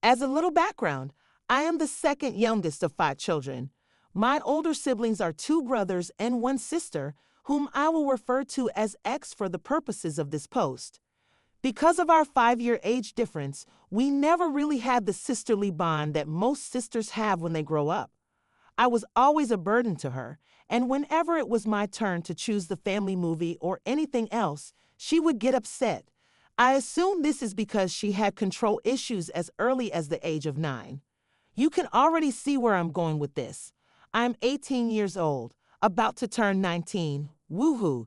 As a little background, I am the second youngest of 5 children. My older siblings are 2 brothers and 1 sister, whom I will refer to as X for the purposes of this post. Because of our 5-year age difference, we never really had the sisterly bond that most sisters have when they grow up. I was always a burden to her, and whenever it was my turn to choose the family movie or anything else, she would get upset. I assume this is because she had control issues as early as the age of 9. You can already see where I'm going with this. I'm 18 years old, about to turn 19, woohoo,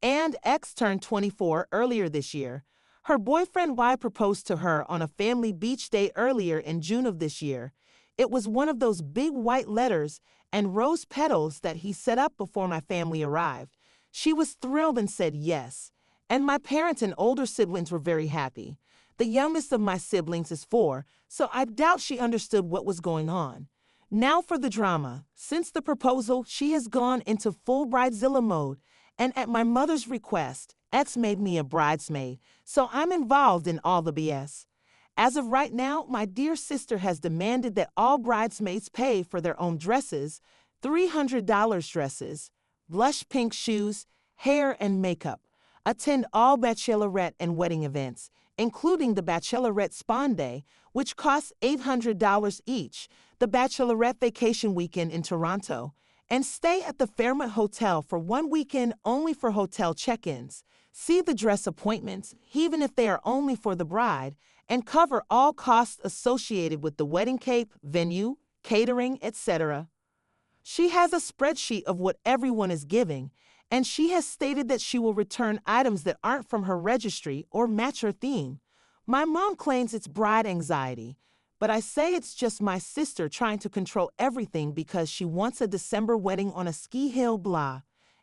and X turned 24 earlier this year. Her boyfriend Y proposed to her on a family beach day earlier in June of this year. It was one of those big white letters and rose petals that he set up before my family arrived. She was thrilled and said yes, and my parents and older siblings were very happy. The youngest of my siblings is 4, so I doubt she understood what was going on. Now for the drama. Since the proposal, she has gone into full bridezilla mode, and at my mother's request, X made me a bridesmaid, so I'm involved in all the BS. As of right now, my dear sister has demanded that all bridesmaids pay for their own dresses, $300 dresses, blush pink shoes, hair and makeup, attend all bachelorette and wedding events, including the bachelorette spawn day, which costs $800 each, the bachelorette vacation weekend in Toronto, and stay at the Fairmont Hotel for 1 weekend only for hotel check-ins, see the dress appointments, even if they are only for the bride, and cover all costs associated with the wedding cake, venue, catering, etc. She has a spreadsheet of what everyone is giving, and she has stated that she will return items that aren't from her registry or match her theme. My mom claims it's bride anxiety, but I say it's just my sister trying to control everything because she wants a December wedding on a ski hill, blah.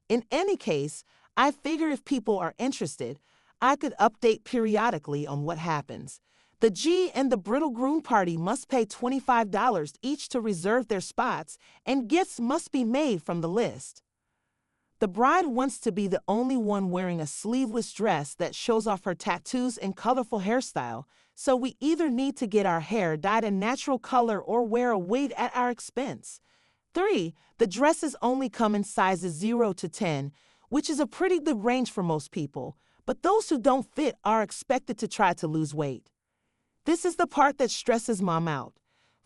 In any case, I figure if people are interested, I could update periodically on what happens. The G and the bridal groom party must pay $25 each to reserve their spots, and gifts must be made from the list. The bride wants to be the only one wearing a sleeveless dress that shows off her tattoos and colorful hairstyle, so we either need to get our hair dyed a natural color or wear a wig at our expense. 3. The dresses only come in sizes 0 to 10, which is a pretty good range for most people, but those who don't fit are expected to try to lose weight. This is the part that stresses mom out.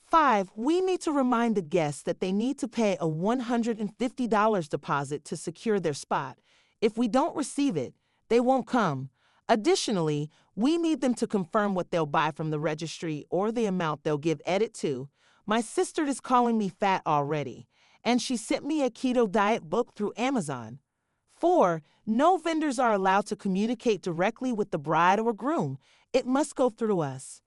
5. We need to remind the guests that they need to pay a $150 deposit to secure their spot. If we don't receive it, they won't come. Additionally, we need them to confirm what they'll buy from the registry or the amount they'll give edit to. My sister is calling me fat already, and she sent me a keto diet book through Amazon. 4. No vendors are allowed to communicate directly with the bride or groom. It must go through us.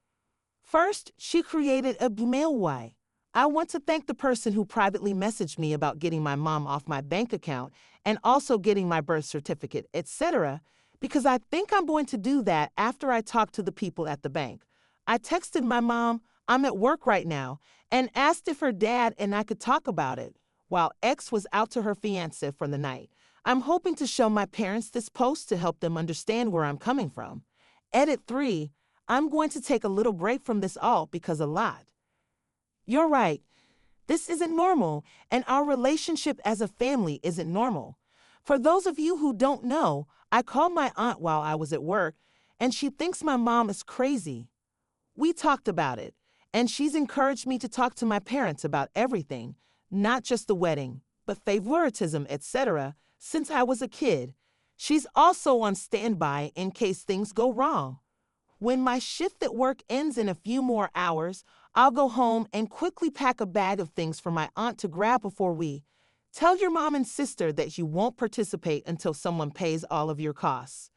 First, she created a Gmail. Why? I want to thank the person who privately messaged me about getting my mom off my bank account and also getting my birth certificate, etc., because I think I'm going to do that after I talk to the people at the bank. I texted my mom, I'm at work right now, and asked if her dad and I could talk about it, while X was out to her fiancé for the night. I'm hoping to show my parents this post to help them understand where I'm coming from. Edit 3. I'm going to take a little break from this all because a lot. You're right. This isn't normal, and our relationship as a family isn't normal. For those of you who don't know, I called my aunt while I was at work, and she thinks my mom is crazy. We talked about it, and she's encouraged me to talk to my parents about everything, not just the wedding, but favoritism, etc., since I was a kid. She's also on standby in case things go wrong. When my shift at work ends in a few more hours, I'll go home and quickly pack a bag of things for my aunt to grab before we. Tell your mom and sister that you won't participate until someone pays all of your costs.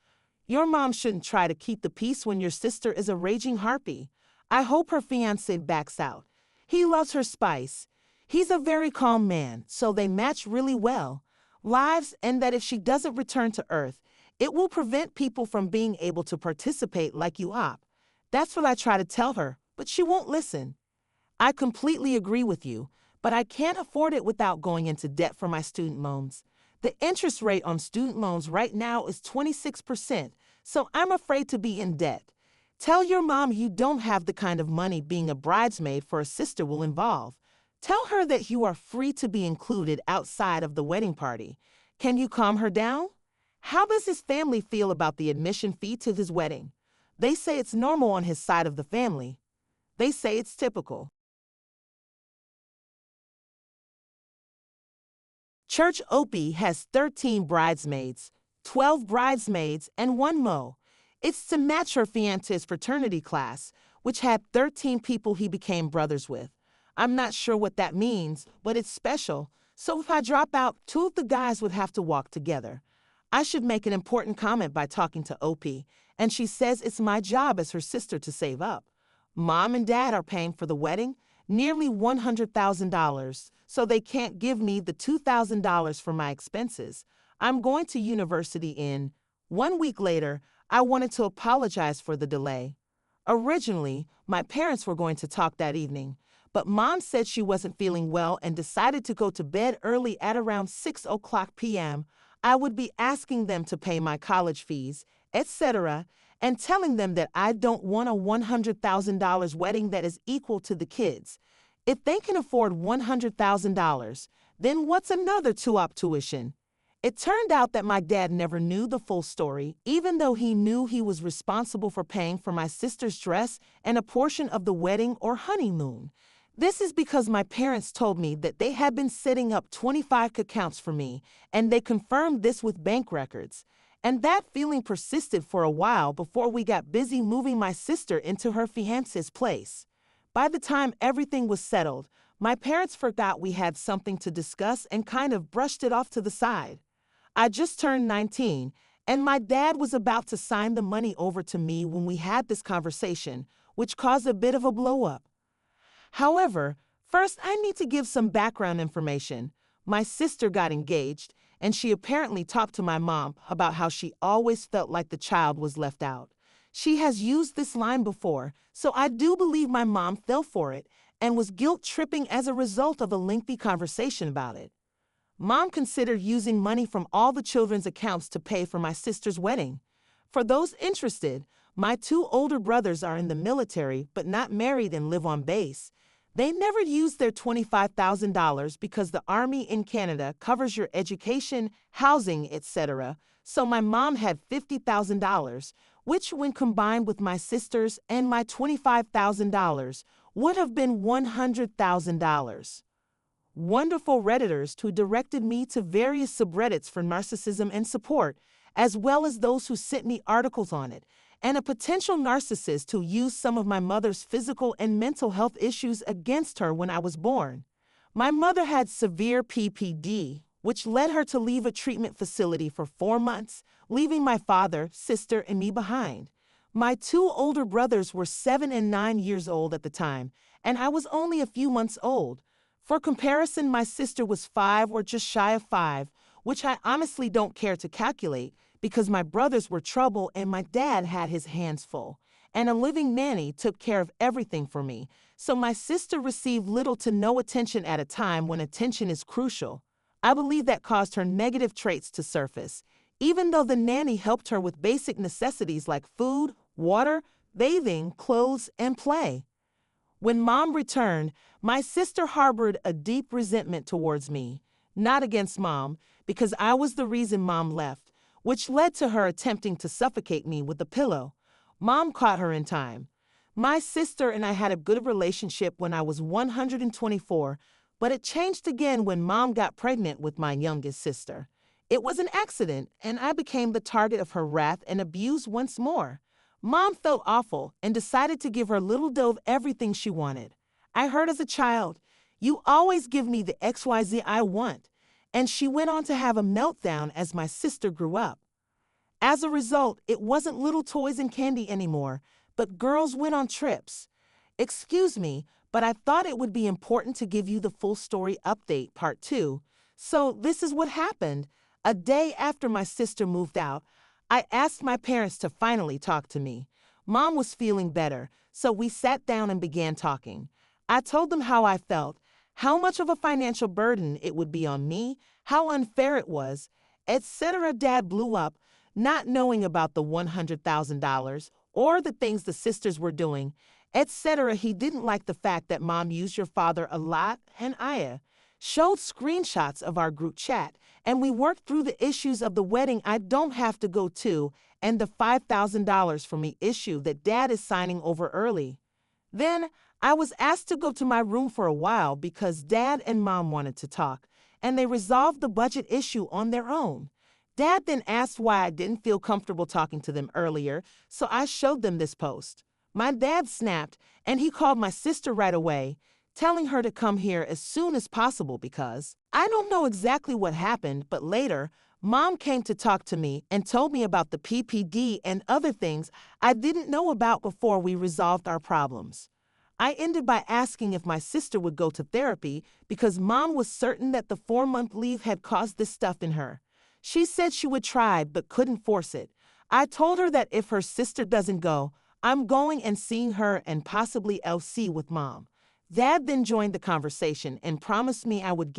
Your mom shouldn't try to keep the peace when your sister is a raging harpy. I hope her fiancé backs out. He loves her spice. He's a very calm man, so they match really well. Lives, and that if she doesn't return to Earth, it will prevent people from being able to participate like you op. That's what I try to tell her, but she won't listen. I completely agree with you, but I can't afford it without going into debt for my student loans. The interest rate on student loans right now is 26%, so I'm afraid to be in debt. Tell your mom you don't have the kind of money being a bridesmaid for a sister will involve. Tell her that you are free to be included outside of the wedding party. Can you calm her down? How does his family feel about the admission fee to his wedding? They say it's normal on his side of the family. They say it's typical. Church Opie has 13 bridesmaids, 12 bridesmaids, and 1 mo. It's to match her fiance's fraternity class, which had 13 people he became brothers with. I'm not sure what that means, but it's special. So if I drop out, 2 of the guys would have to walk together. I should make an important comment by talking to Opie, and she says it's my job as her sister to save up. Mom and Dad are paying for the wedding, nearly $100,000, so they can't give me the $2,000 for my expenses. I'm going to university in. 1 week later, I wanted to apologize for the delay. Originally, my parents were going to talk that evening, but Mom said she wasn't feeling well and decided to go to bed early at around 6:00 p.m. I would be asking them to pay my college fees, etc., and telling them that I don't want a $100,000 wedding that is equal to the kids. If they can afford $100,000, then what's another 2-op tuition? It turned out that my dad never knew the full story, even though he knew he was responsible for paying for my sister's dress and a portion of the wedding or honeymoon. This is because my parents told me that they had been setting up 25 accounts for me, and they confirmed this with bank records. And that feeling persisted for a while before we got busy moving my sister into her fiance's place. By the time everything was settled, my parents forgot we had something to discuss and kind of brushed it off to the side. I just turned 19, and my dad was about to sign the money over to me when we had this conversation, which caused a bit of a blow-up. However, first I need to give some background information. My sister got engaged, and she apparently talked to my mom about how she always felt like the child was left out. She has used this line before, so I do believe my mom fell for it and was guilt-tripping as a result of a lengthy conversation about it. Mom considered using money from all the children's accounts to pay for my sister's wedding. For those interested, my 2 older brothers are in the military but not married and live on base. They never used their $25,000 because the Army in Canada covers your education, housing, etc., so my mom had $50,000, which when combined with my sister's and my $25,000 would have been $100,000. Wonderful Redditors who directed me to various subreddits for narcissism and support, as well as those who sent me articles on it, and a potential narcissist who used some of my mother's physical and mental health issues against her when I was born. My mother had severe PPD, which led her to leave a treatment facility for 4 months, leaving my father, sister, and me behind. My 2 older brothers were 7 and 9 years old at the time, and I was only a few months old. For comparison, my sister was 5 or just shy of 5, which I honestly don't care to calculate because my brothers were trouble and my dad had his hands full, and a living nanny took care of everything for me, so my sister received little to no attention at a time when attention is crucial. I believe that caused her negative traits to surface, even though the nanny helped her with basic necessities like food, water, bathing, clothes, and play. When Mom returned, my sister harbored a deep resentment towards me, not against Mom, because I was the reason Mom left, which led to her attempting to suffocate me with a pillow. Mom caught her in time. My sister and I had a good relationship when I was 124, but it changed again when Mom got pregnant with my youngest sister. It was an accident, and I became the target of her wrath and abuse once more. Mom felt awful and decided to give her little Dove everything she wanted. I heard as a child, "You always give me the XYZ I want," and she went on to have a meltdown as my sister grew up. As a result, it wasn't little toys and candy anymore, but girls went on trips. Excuse me, but I thought it would be important to give you the full story update, part 2. So this is what happened. A day after my sister moved out, I asked my parents to finally talk to me. Mom was feeling better, so we sat down and began talking. I told them how I felt, how much of a financial burden it would be on me, how unfair it was, etc. Dad blew up, not knowing about the $100,000 or the things the sisters were doing, etc. He didn't like the fact that mom used your father a lot, and Aya showed screenshots of our group chat, and we worked through the issues of the wedding I don't have to go to and the $5,000 for me issue that dad is signing over early. Then I was asked to go to my room for a while because dad and mom wanted to talk, and they resolved the budget issue on their own. Dad then asked why I didn't feel comfortable talking to them earlier, so I showed them this post. My dad snapped, and he called my sister right away, telling her to come here as soon as possible because I don't know exactly what happened, but later, mom came to talk to me and told me about the PPD and other things I didn't know about before we resolved our problems. I ended by asking if my sister would go to therapy because mom was certain that the 4-month leave had caused this stuff in her. She said she would try but couldn't force it. I told her that if her sister doesn't go, I'm going and seeing her and possibly LC with mom. Dad then joined the conversation and promised me I would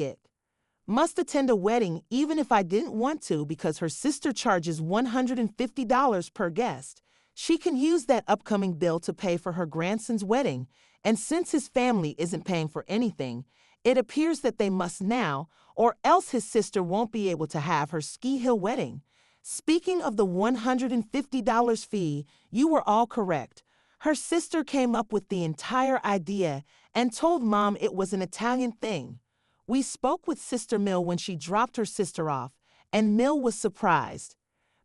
must attend a wedding even if I didn't want to because her sister charges $150 per guest. She can use that upcoming bill to pay for her grandson's wedding, and since his family isn't paying for anything, it appears that they must now, or else his sister won't be able to have her ski hill wedding. Speaking of the $150 fee, you were all correct. Her sister came up with the entire idea and told mom it was an Italian thing. We spoke with Sister Mill when she dropped her sister off, and Mill was surprised.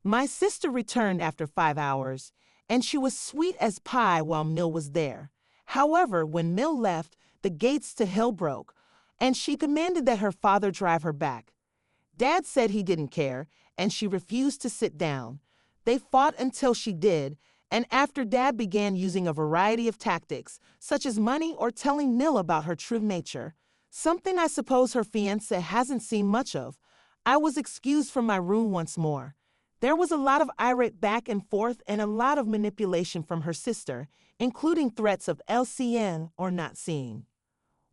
My sister returned after 5 hours, and she was sweet as pie while Mill was there. However, when Mill left, the gates to hell broke, and she commanded that her father drive her back. Dad said he didn't care, and she refused to sit down. They fought until she did, and after Dad began using a variety of tactics, such as money or telling Mill about her true nature, something I suppose her fiancé hasn't seen much of, I was excused from my room once more. There was a lot of irate back and forth and a lot of manipulation from her sister, including threats of LCN or not seeing.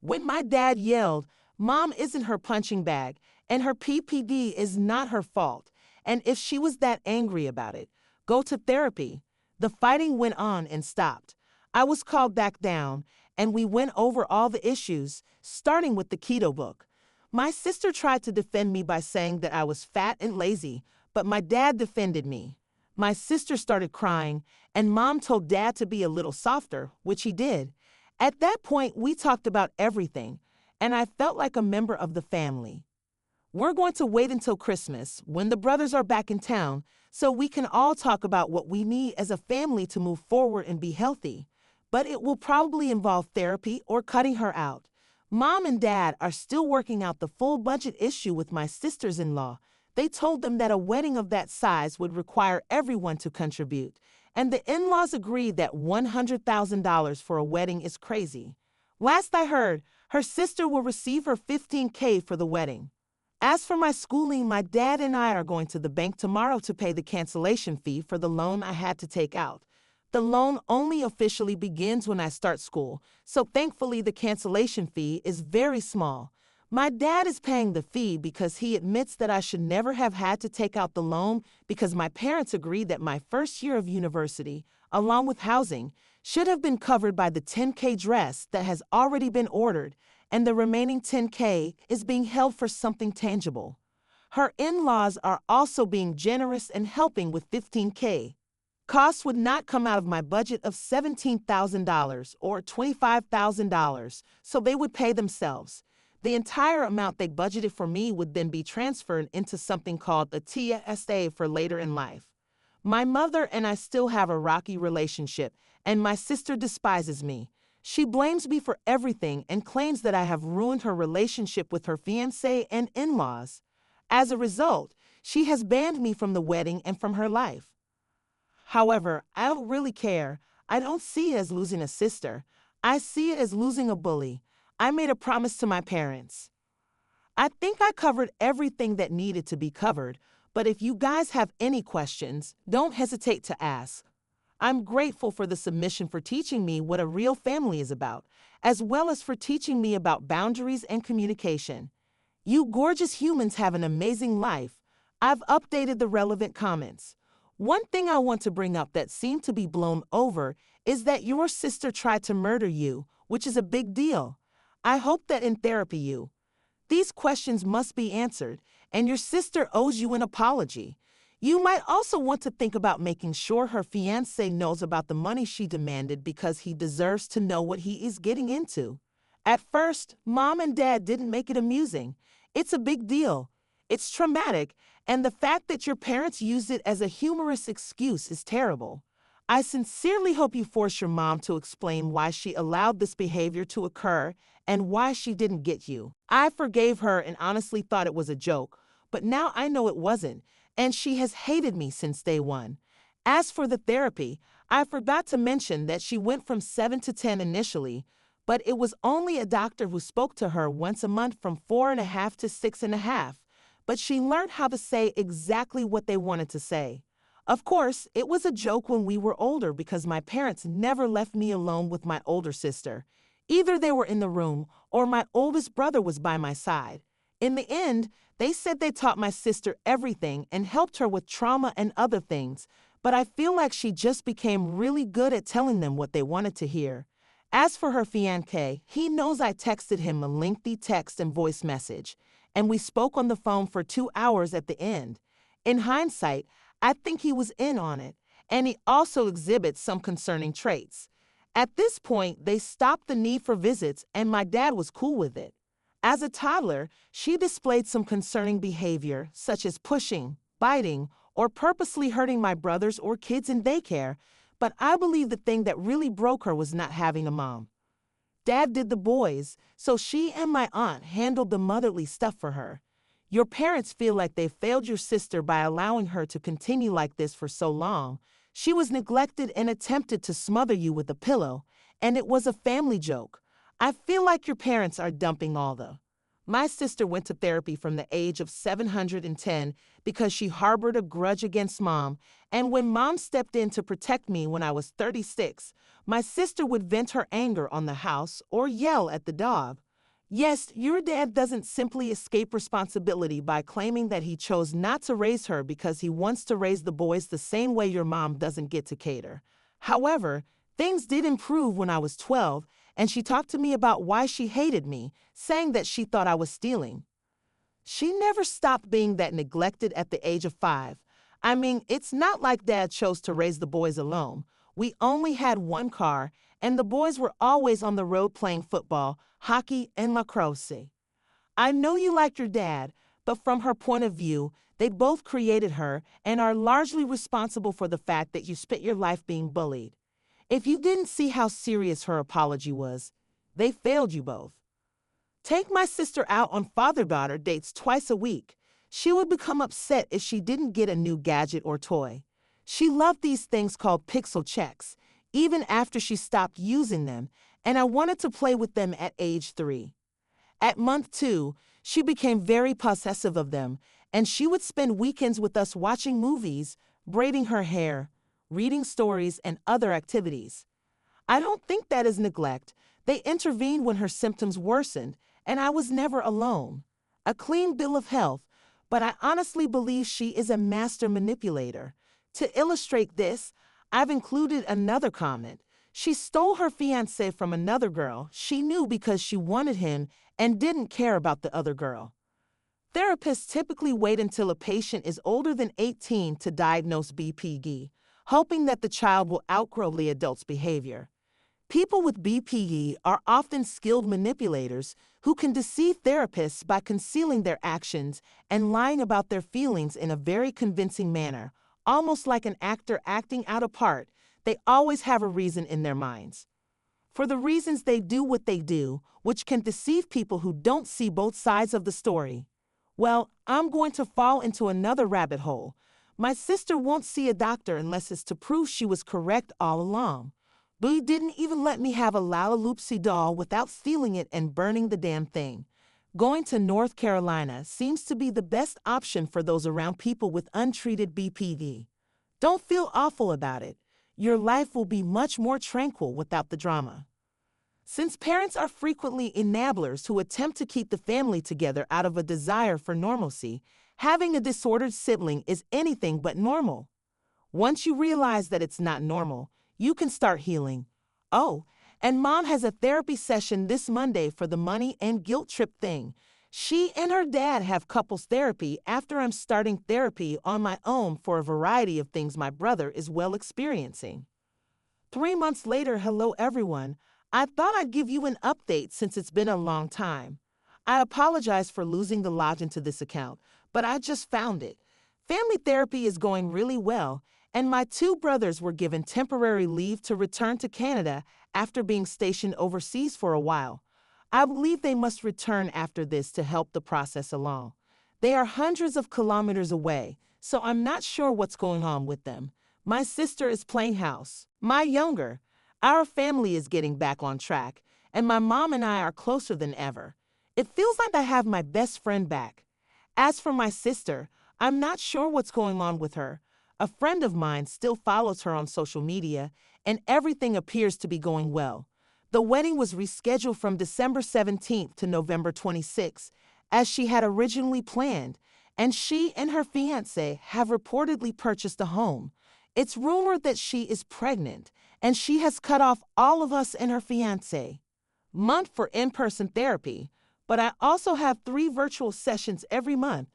When my dad yelled, "Mom isn't her punching bag, and her PPD is not her fault, and if she was that angry about it, go to therapy," the fighting went on and stopped. I was called back down, and we went over all the issues, starting with the keto book. My sister tried to defend me by saying that I was fat and lazy, but my dad defended me. My sister started crying, and mom told dad to be a little softer, which he did. At that point, we talked about everything, and I felt like a member of the family. We're going to wait until Christmas, when the brothers are back in town, so we can all talk about what we need as a family to move forward and be healthy. But it will probably involve therapy or cutting her out. Mom and dad are still working out the full budget issue with my sisters-in-law. They told them that a wedding of that size would require everyone to contribute, and the in-laws agreed that $100,000 for a wedding is crazy. Last I heard, her sister will receive her $15K for the wedding. As for my schooling, my dad and I are going to the bank tomorrow to pay the cancellation fee for the loan I had to take out. The loan only officially begins when I start school, so thankfully the cancellation fee is very small. My dad is paying the fee because he admits that I should never have had to take out the loan because my parents agreed that my first year of university, along with housing, should have been covered by the $10K dress that has already been ordered, and the remaining $10K is being held for something tangible. Her in-laws are also being generous and helping with $15K. Costs would not come out of my budget of $17,000 or $25,000, so they would pay themselves. The entire amount they budgeted for me would then be transferred into something called a TSA for later in life. My mother and I still have a rocky relationship, and my sister despises me. She blames me for everything and claims that I have ruined her relationship with her fiancé and in-laws. As a result, she has banned me from the wedding and from her life. However, I don't really care. I don't see it as losing a sister. I see it as losing a bully. I made a promise to my parents. I think I covered everything that needed to be covered, but if you guys have any questions, don't hesitate to ask. I'm grateful for the submission for teaching me what a real family is about, as well as for teaching me about boundaries and communication. You gorgeous humans have an amazing life. I've updated the relevant comments. One thing I want to bring up that seemed to be blown over is that your sister tried to murder you, which is a big deal. I hope that in therapy these questions must be answered, and your sister owes you an apology. You might also want to think about making sure her fiancé knows about the money she demanded because he deserves to know what he is getting into. At first, Mom and Dad didn't make it amusing. It's a big deal. It's traumatic, and the fact that your parents used it as a humorous excuse is terrible. I sincerely hope you force your mom to explain why she allowed this behavior to occur and why she didn't get you. I forgave her and honestly thought it was a joke, but now I know it wasn't, and she has hated me since day one. As for the therapy, I forgot to mention that she went from 7 to 10 initially, but it was only a doctor who spoke to her once a month from 4.5 to 6.5, but she learned how to say exactly what they wanted to say. Of course, it was a joke when we were older because my parents never left me alone with my older sister. Either they were in the room or my oldest brother was by my side. In the end, they said they taught my sister everything and helped her with trauma and other things, but I feel like she just became really good at telling them what they wanted to hear. As for her fiancé, he knows I texted him a lengthy text and voice message, and we spoke on the phone for 2 hours at the end. In hindsight, I think he was in on it, and he also exhibits some concerning traits. At this point, they stopped the need for visits, and my dad was cool with it. As a toddler, she displayed some concerning behavior, such as pushing, biting, or purposely hurting my brothers or kids in daycare, but I believe the thing that really broke her was not having a mom. Dad did the boys, so she and my aunt handled the motherly stuff for her. Your parents feel like they failed your sister by allowing her to continue like this for so long. She was neglected and attempted to smother you with a pillow, and it was a family joke. I feel like your parents are dumping all the. My sister went to therapy from the age of 710 because she harbored a grudge against Mom, and when Mom stepped in to protect me when I was 36, my sister would vent her anger on the house or yell at the dog. Yes, your dad doesn't simply escape responsibility by claiming that he chose not to raise her because he wants to raise the boys the same way your mom doesn't get to cater. However, things did improve when I was 12, and she talked to me about why she hated me, saying that she thought I was stealing. She never stopped being that neglected at the age of 5. I mean, it's not like Dad chose to raise the boys alone. We only had one car, and the boys were always on the road playing football, hockey, and lacrosse. I know you liked your dad, but from her point of view, they both created her and are largely responsible for the fact that you spent your life being bullied. If you didn't see how serious her apology was, they failed you both. Take my sister out on father-daughter dates twice a week. She would become upset if she didn't get a new gadget or toy. She loved these things called pixel checks, even after she stopped using them, and I wanted to play with them at age 3. At month 2, she became very possessive of them, and she would spend weekends with us watching movies, braiding her hair, reading stories, and other activities. I don't think that is neglect. They intervened when her symptoms worsened, and I was never alone. A clean bill of health, but I honestly believe she is a master manipulator. To illustrate this, I've included another comment. She stole her fiancé from another girl she knew because she wanted him and didn't care about the other girl. Therapists typically wait until a patient is older than 18 to diagnose BPD, hoping that the child will outgrow the adult's behavior. People with BPD are often skilled manipulators who can deceive therapists by concealing their actions and lying about their feelings in a very convincing manner, almost like an actor acting out a part. They always have a reason in their minds. For the reasons they do what they do, which can deceive people who don't see both sides of the story. Well, I'm going to fall into another rabbit hole. My sister won't see a doctor unless it's to prove she was correct all along. Boo didn't even let me have a Lalaloopsy doll without stealing it and burning the damn thing. Going to North Carolina seems to be the best option for those around people with untreated BPD. Don't feel awful about it. Your life will be much more tranquil without the drama. Since parents are frequently enablers who attempt to keep the family together out of a desire for normalcy, having a disordered sibling is anything but normal. Once you realize that it's not normal, you can start healing. Oh, and Mom has a therapy session this Monday for the money and guilt trip thing. She and her dad have couples therapy after I'm starting therapy on my own for a variety of things my brother is well experiencing. 3 months later, hello everyone. I thought I'd give you an update since it's been a long time. I apologize for losing the login to this account, but I just found it. Family therapy is going really well, and my two brothers were given temporary leave to return to Canada after being stationed overseas for a while. I believe they must return after this to help the process along. They are hundreds of kilometers away, so I'm not sure what's going on with them. My sister is playing house. My younger. Our family is getting back on track, and my mom and I are closer than ever. It feels like I have my best friend back. As for my sister, I'm not sure what's going on with her. A friend of mine still follows her on social media, and everything appears to be going well. The wedding was rescheduled from December 17th to November 26th, as she had originally planned, and she and her fiancé have reportedly purchased a home. It's rumored that she is pregnant, and she has cut off all of us and her fiancé. Month for in-person therapy, but I also have 3 virtual sessions every month.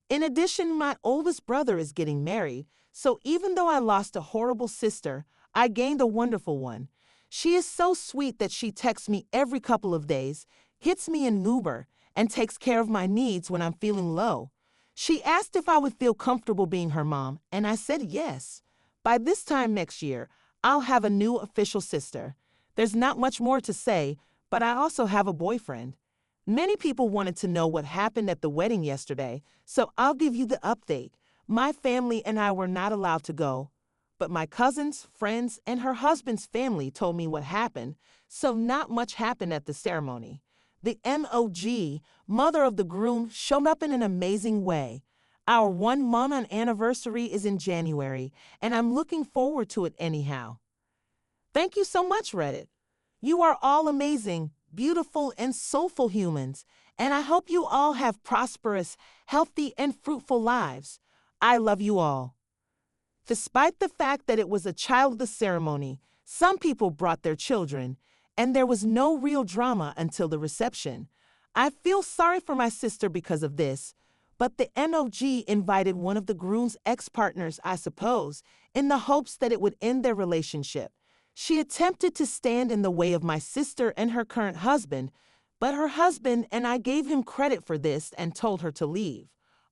In addition, my oldest brother is getting married, so even though I lost a horrible sister, I gained a wonderful one. She is so sweet that she texts me every couple of days, gets me an Uber, and takes care of my needs when I'm feeling low. She asked if I would feel comfortable being her mom, and I said yes. By this time next year, I'll have a new official sister. There's not much more to say, but I also have a boyfriend. Many people wanted to know what happened at the wedding yesterday, so I'll give you the update. My family and I were not allowed to go, but my cousins, friends, and her husband's family told me what happened, so not much happened at the ceremony. The MOG, mother of the groom, showed up in an amazing way. Our 1-month anniversary is in January, and I'm looking forward to it anyhow. Thank you so much, Reddit. You are all amazing, beautiful, and soulful humans, and I hope you all have prosperous, healthy, and fruitful lives. I love you all. Despite the fact that it was a childless ceremony, some people brought their children, and there was no real drama until the reception. I feel sorry for my sister because of this, but the NOG invited one of the groom's ex-partners, I suppose, in the hopes that it would end their relationship. She attempted to stand in the way of my sister and her current husband, but her husband and I gave him credit for this and told her to leave.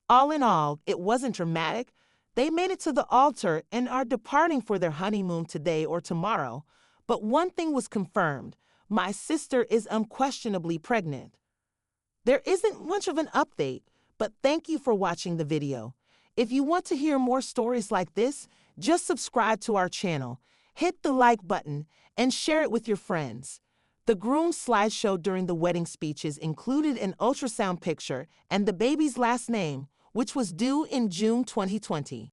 All in all, it wasn't dramatic. They made it to the altar and are departing for their honeymoon today or tomorrow. But one thing was confirmed. My sister is unquestionably pregnant. There isn't much of an update, but thank you for watching the video. If you want to hear more stories like this, just subscribe to our channel, hit the like button, and share it with your friends. The groom's slideshow during the wedding speeches included an ultrasound picture and the baby's last name, which was due in June 2020.